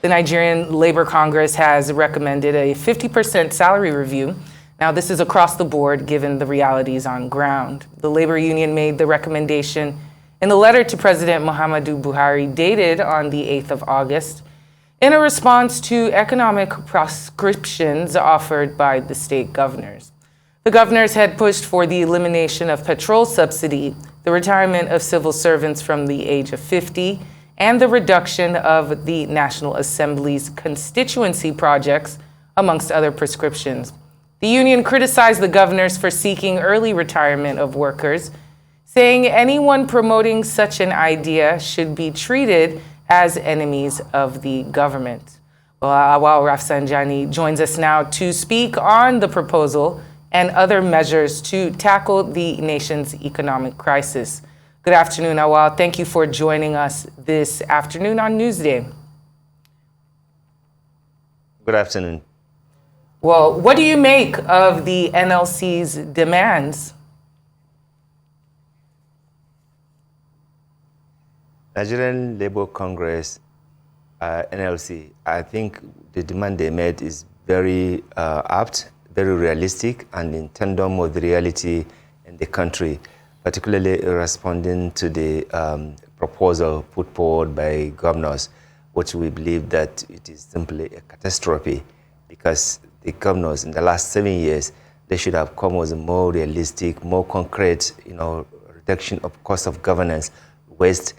The Nigerian Labor Congress has recommended a 50% salary review. Now, this is across the board given the realities on ground. The labor union made the recommendation in the letter to President Muhammadu Buhari dated on the 8th of August in a response to economic proscriptions offered by the state governors. The governors had pushed for the elimination of petrol subsidy, the retirement of civil servants from the age of 50, and the reduction of the National Assembly's constituency projects, amongst other prescriptions. The union criticized the governors for seeking early retirement of workers, saying anyone promoting such an idea should be treated as enemies of the government. Well, Auwal Rafsanjani joins us now to speak on the proposal and other measures to tackle the nation's economic crisis. Good afternoon, Auwal. Thank you for joining us this afternoon on Newsday. Good afternoon. Well, what do you make of the NLC's demands? Nigerian Labour Congress, NLC, I think the demand they made is very apt, very realistic, and in tandem with the reality in the country, particularly responding to the proposal put forward by governors, which we believe that it is simply a catastrophe, because the governors in the last 7 years, they should have come with a more realistic, more concrete, reduction of cost of governance, waste,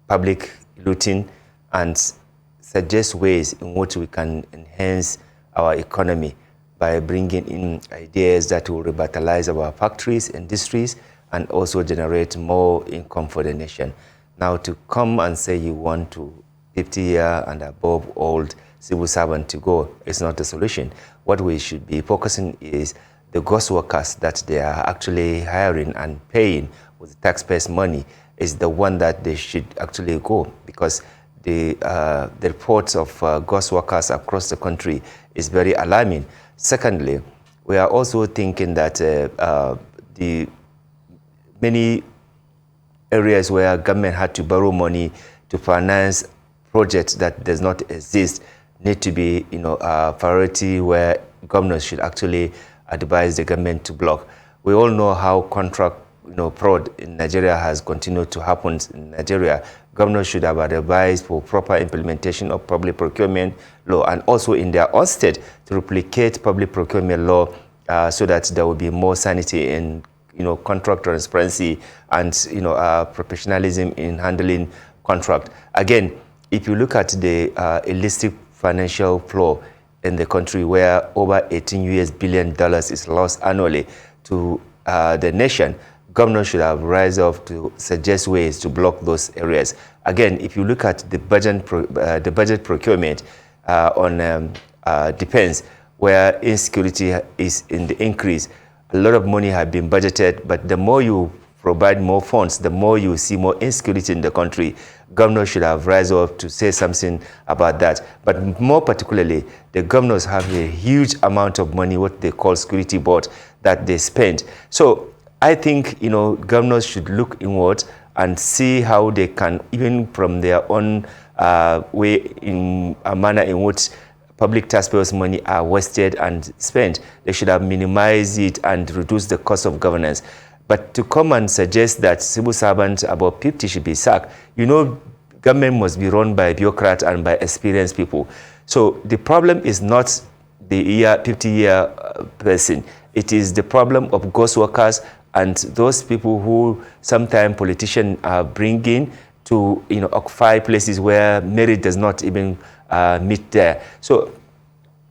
public looting, and suggest ways in which we can enhance our economy by bringing in ideas that will revitalize our factories, industries, and also generate more income for the nation. Now, to come and say you want to 50-year and above old civil servant to go is not the solution. What we should be focusing is the ghost workers that they are actually hiring and paying with taxpayers' money is the one that they should actually go, because the reports of ghost workers across the country is very alarming. Secondly, we are also thinking that the many areas where government had to borrow money to finance projects that does not exist need to be a priority where governors should actually advise the government to block. We all know how contract fraud in Nigeria has continued to happen in Nigeria. Governors should have advised for proper implementation of public procurement law, and also in their own state to replicate public procurement law so that there will be more sanity in contract transparency and professionalism in handling contract. Again, if you look at the illicit financial flow in the country, where over $18 billion is lost annually to the nation, governors should have rise up to suggest ways to block those areas. Again, if you look at the budget procurement on defense, where insecurity is in the increase, a lot of money has been budgeted, but the more you provide more funds, the more you see more insecurity in the country. Governors should have rise up to say something about that. But more particularly, the governors have a huge amount of money, what they call security board, that they spend. So I think governors should look inward and see how they can, even from their own way, in a manner in which public taxpayers' money are wasted and spent, they should have minimized it and reduced the cost of governance. But to come and suggest that civil servants above 50 should be sacked, government must be run by bureaucrats and by experienced people. So the problem is not the 50-year person. It is the problem of ghost workers and those people who sometimes politicians are bringing to occupy places where merit does not even meet there. So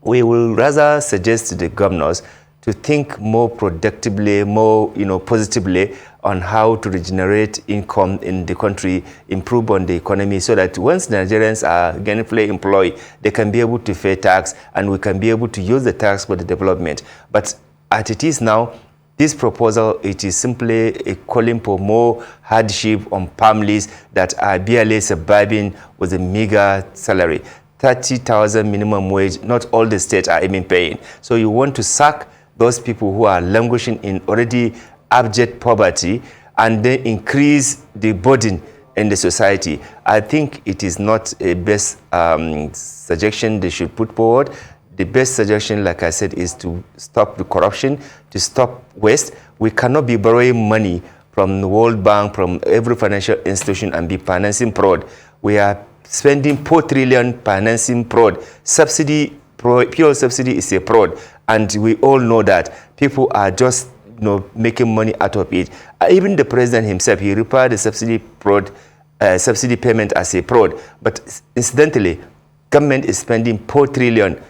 we will rather suggest to the governors to think more productively, more positively on how to regenerate income in the country, improve on the economy, so that once Nigerians are gainfully employed, they can be able to pay tax and we can be able to use the tax for the development. But as it is now, this proposal, it is simply a calling for more hardship on families that are barely surviving with a meager salary. 30,000 minimum wage, not all the states are even paying. So you want to sack those people who are languishing in already abject poverty and then increase the burden in the society. I think it is not a best suggestion they should put forward. The best suggestion, like I said, is to stop the corruption, to stop waste. We cannot be borrowing money from the World Bank, from every financial institution, and be financing fraud. We are spending 4 trillion financing fraud. Pure subsidy is a fraud, and we all know that people are just making money out of it. Even the president himself, he referred the subsidy payment as a fraud. But incidentally, government is spending 4 trillion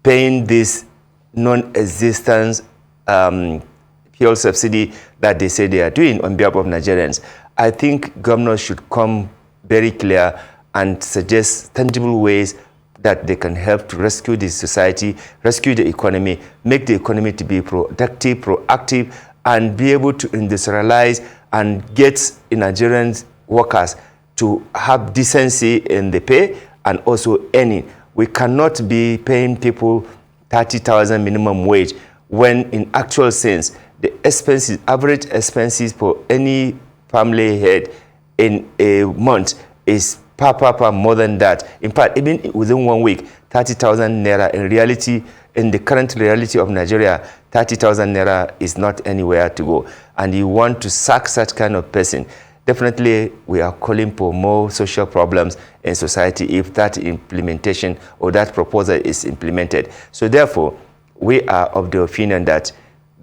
paying this non-existent fuel subsidy that they say they are doing on behalf of Nigerians. I think governors should come very clear and suggest tangible ways that they can help to rescue the society, rescue the economy, make the economy to be productive, proactive, and be able to industrialize and get Nigerian workers to have decency in the pay and also earning. We cannot be paying people 30,000 minimum wage when in actual sense, the expenses, average expenses for any family head in a month is far more than that. In fact, even within 1 week, 30,000 naira in reality, in the current reality of Nigeria, 30,000 naira is not anywhere to go. And you want to sack such kind of person. Definitely, we are calling for more social problems in society if that implementation or that proposal is implemented. So therefore, we are of the opinion that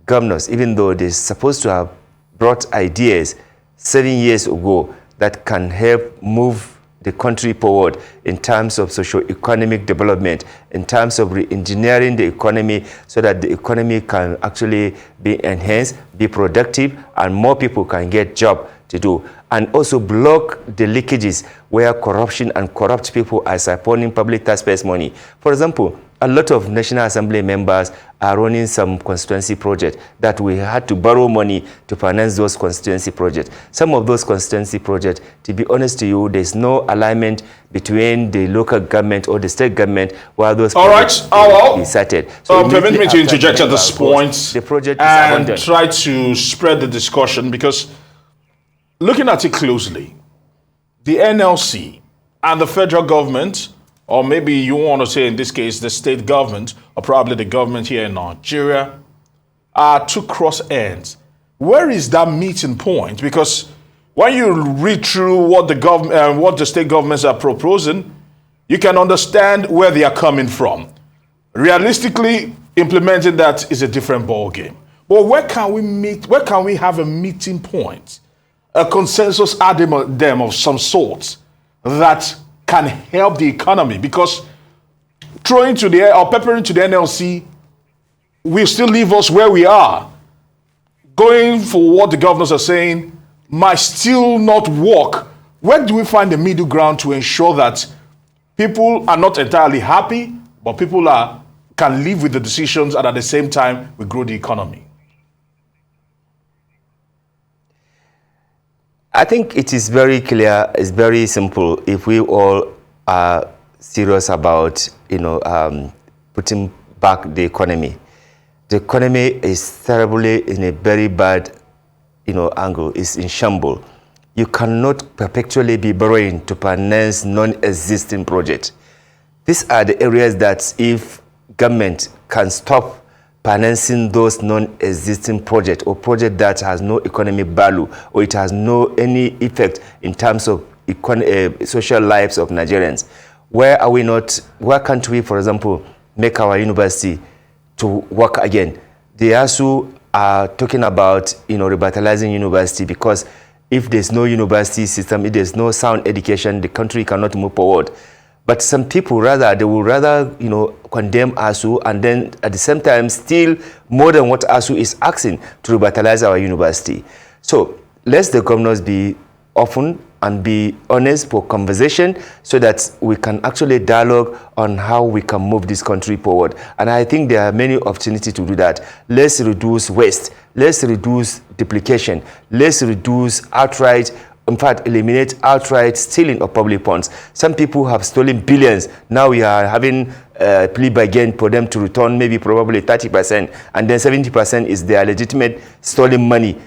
governors, even though they're supposed to have brought ideas 7 years ago that can help move the country forward in terms of socio-economic development, in terms of re-engineering the economy so that the economy can actually be enhanced, be productive, and more people can get jobs to do, and also block the leakages where corruption and corrupt people are siphoning public taxpayers' money. For example, a lot of National Assembly members are running some constituency projects that we had to borrow money to finance those constituency projects. Some of those constituency projects, to be honest to you, there's no alignment between the local government or the state government while those projects be started. So permit me to interject at this point the project and try to spread the discussion, because looking at it closely, the NLC and the federal government, or maybe you want to say in this case the state government, or probably the government here in Nigeria, are two cross ends. Where is that meeting point? Because when you read through what the government, what the state governments are proposing, you can understand where they are coming from. Realistically, implementing that is a different ball game. But where can we meet? Where can we have a meeting point, a consensus item of some sort that can help the economy? Because throwing to the air or peppering to the NLC will still leave us where we are. Going for what the governors are saying might still not work. Where do we find the middle ground to ensure that people are not entirely happy, but people can live with the decisions, and at the same time we grow the economy? I think it is very clear, it's very simple. If we all are serious about, putting back the economy is terribly in a very bad, angle. It's in shambles. You cannot perpetually be borrowing to finance non-existing projects. These are the areas that if government can stop financing those non-existing projects or project that has no economic value or it has no any effect in terms of social lives of Nigerians. Why can't we, for example, make our university to work again? They also are talking about, revitalizing university, because if there's no university system, if there's no sound education, the country cannot move forward. But some people they will rather, condemn ASU and then at the same time steal more than what ASU is asking to revitalize our university. So let the governors be open and be honest for conversation so that we can actually dialogue on how we can move this country forward. And I think there are many opportunities to do that. Let's reduce waste. Let's reduce duplication. Let's reduce outright, in fact, eliminate outright stealing of public funds. Some people have stolen billions. Now we are having a plea bargain for them to return maybe probably 30%, and then 70% is their legitimate stolen money.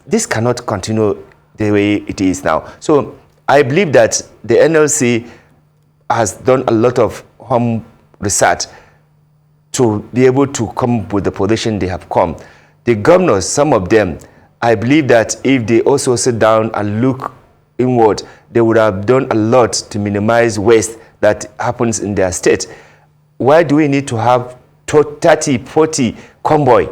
This cannot continue the way it is now. So I believe that the NLC has done a lot of home research to be able to come up with the position they have come. The governors, some of them, I believe that if they also sit down and look inward, they would have done a lot to minimize waste that happens in their state. Why do we need to have 30, 40 convoy?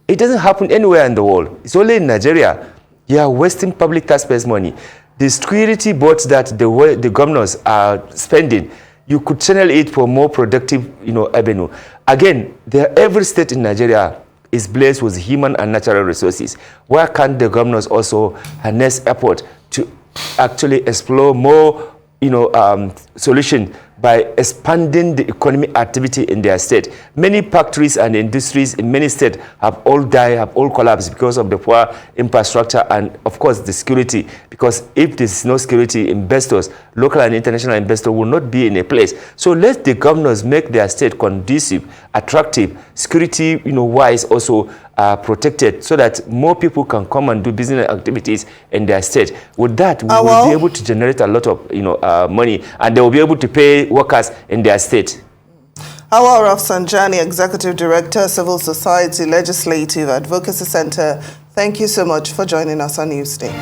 It doesn't happen anywhere in the world. It's only in Nigeria. You are wasting public taxpayers' money. The security boats that the governors are spending, you could channel it for more productive, avenue. Again, every state in Nigeria is blessed with human and natural resources. Why can't the governors also harness effort to actually explore more, solution by expanding the economic activity in their state? Many factories and industries in many states have all died, have all collapsed because of the poor infrastructure and, of course, the security. Because if there's no security, investors, local and international investors, will not be in a place. So let the governors make their state conducive, attractive, security-wise also protected, so that more people can come and do business activities in their state. With that, we will be able to generate a lot of money, and they will be able to pay workers in their state. Auwal Rafsanjani, Executive Director, Civil Society Legislative Advocacy Center, thank you so much for joining us on Newsday.